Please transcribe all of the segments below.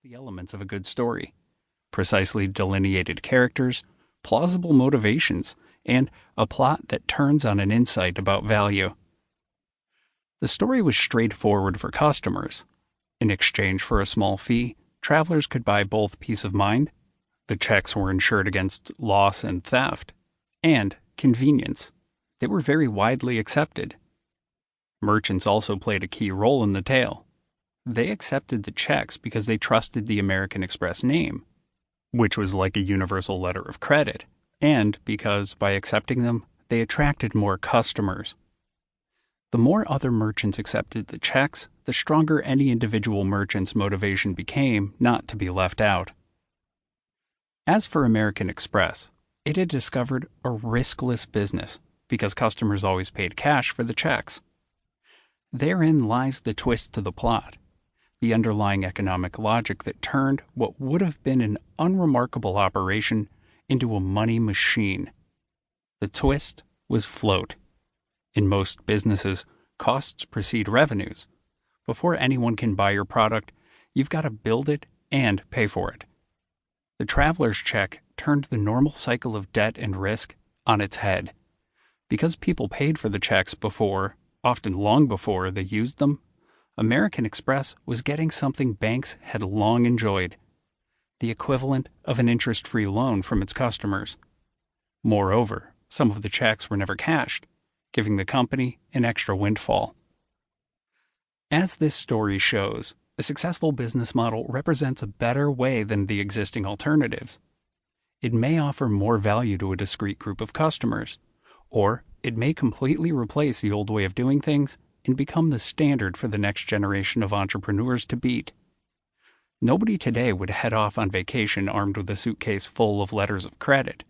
the elements of a good story: precisely delineated characters, plausible motivations, and a plot that turns on an insight about value. The story was straightforward for customers. In exchange for a small fee, travelers could buy both peace of mind — the checks were insured against loss and theft — and convenience. They were very widely accepted. Merchants also played a key role in the tale. They accepted the checks because they trusted the American Express name, which was like a universal letter of credit, and because, by accepting them, they attracted more customers. The more other merchants accepted the checks, the stronger any individual merchant's motivation became not to be left out. As for American Express, it had discovered a riskless business because customers always paid cash for the checks. Therein lies the twist to the plot, the underlying economic logic that turned what would have been an unremarkable operation into a money machine. The twist was float. In most businesses, costs precede revenues. Before anyone can buy your product, you've got to build it and pay for it. The traveler's check turned the normal cycle of debt and risk on its head. Because people paid for the checks before, often long before they used them, American Express was getting something banks had long enjoyed: the equivalent of an interest-free loan from its customers. Moreover, some of the checks were never cashed, giving the company an extra windfall. As this story shows, a successful business model represents a better way than the existing alternatives. It may offer more value to a discrete group of customers, or it may completely replace the old way of doing things and become the standard for the next generation of entrepreneurs to beat. Nobody today would head off on vacation armed with a suitcase full of letters of credit.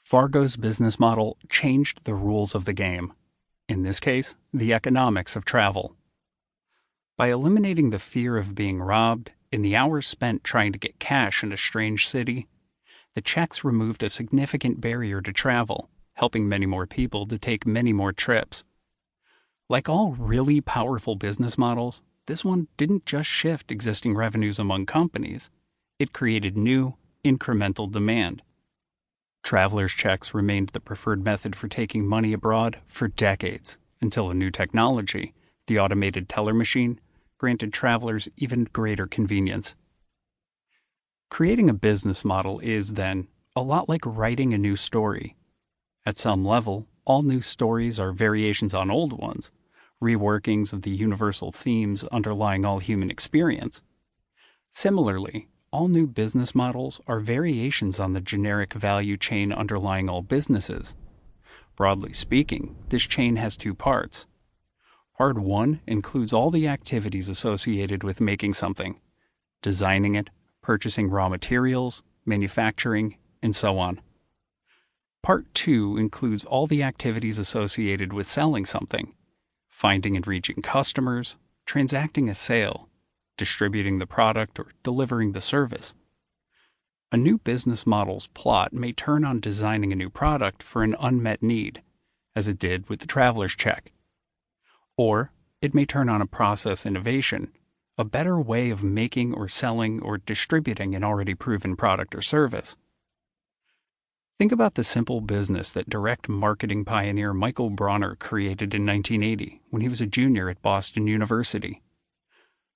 Fargo's business model changed the rules of the game. In this case, the economics of travel. By eliminating the fear of being robbed and the hours spent trying to get cash in a strange city, the checks removed a significant barrier to travel, helping many more people to take many more trips. Like all really powerful business models, this one didn't just shift existing revenues among companies. It created new, incremental demand. Travelers' checks remained the preferred method for taking money abroad for decades, until a new technology, the automated teller machine, granted travelers even greater convenience. Creating a business model is, then, a lot like writing a new story. At some level, all new stories are variations on old ones, reworkings of the universal themes underlying all human experience. Similarly, all new business models are variations on the generic value chain underlying all businesses. Broadly speaking, this chain has two parts. Part 1 includes all the activities associated with making something: designing it, purchasing raw materials, manufacturing, and so on. Part 2 includes all the activities associated with selling something: finding and reaching customers, transacting a sale, distributing the product, or delivering the service. A new business model's plot may turn on designing a new product for an unmet need, as it did with the traveler's check. Or it may turn on a process innovation, a better way of making or selling or distributing an already proven product or service. Think about the simple business that direct marketing pioneer Michael Bronner created in 1980 when he was a junior at Boston University.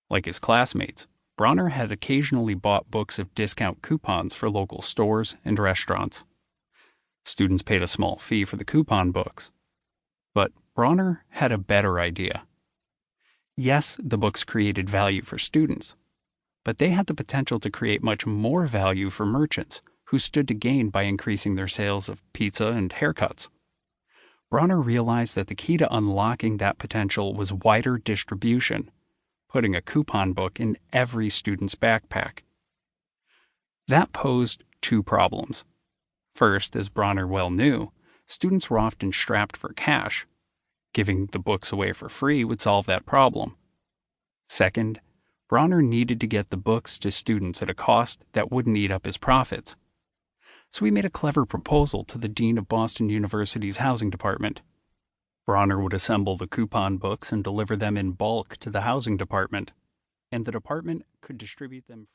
Like his classmates, Bronner had occasionally bought books of discount coupons for local stores and restaurants. Students paid a small fee for the coupon books. But Bronner had a better idea. Yes, the books created value for students, but they had the potential to create much more value for merchants who stood to gain by increasing their sales of pizza and haircuts. Bronner realized that the key to unlocking that potential was wider distribution, putting a coupon book in every student's backpack. That posed two problems. First, as Bronner well knew, students were often strapped for cash. Giving the books away for free would solve that problem. Second, Bronner needed to get the books to students at a cost that wouldn't eat up his profits. So he made a clever proposal to the dean of Boston University's housing department. Bronner would assemble the coupon books and deliver them in bulk to the housing department. and the department could distribute them free.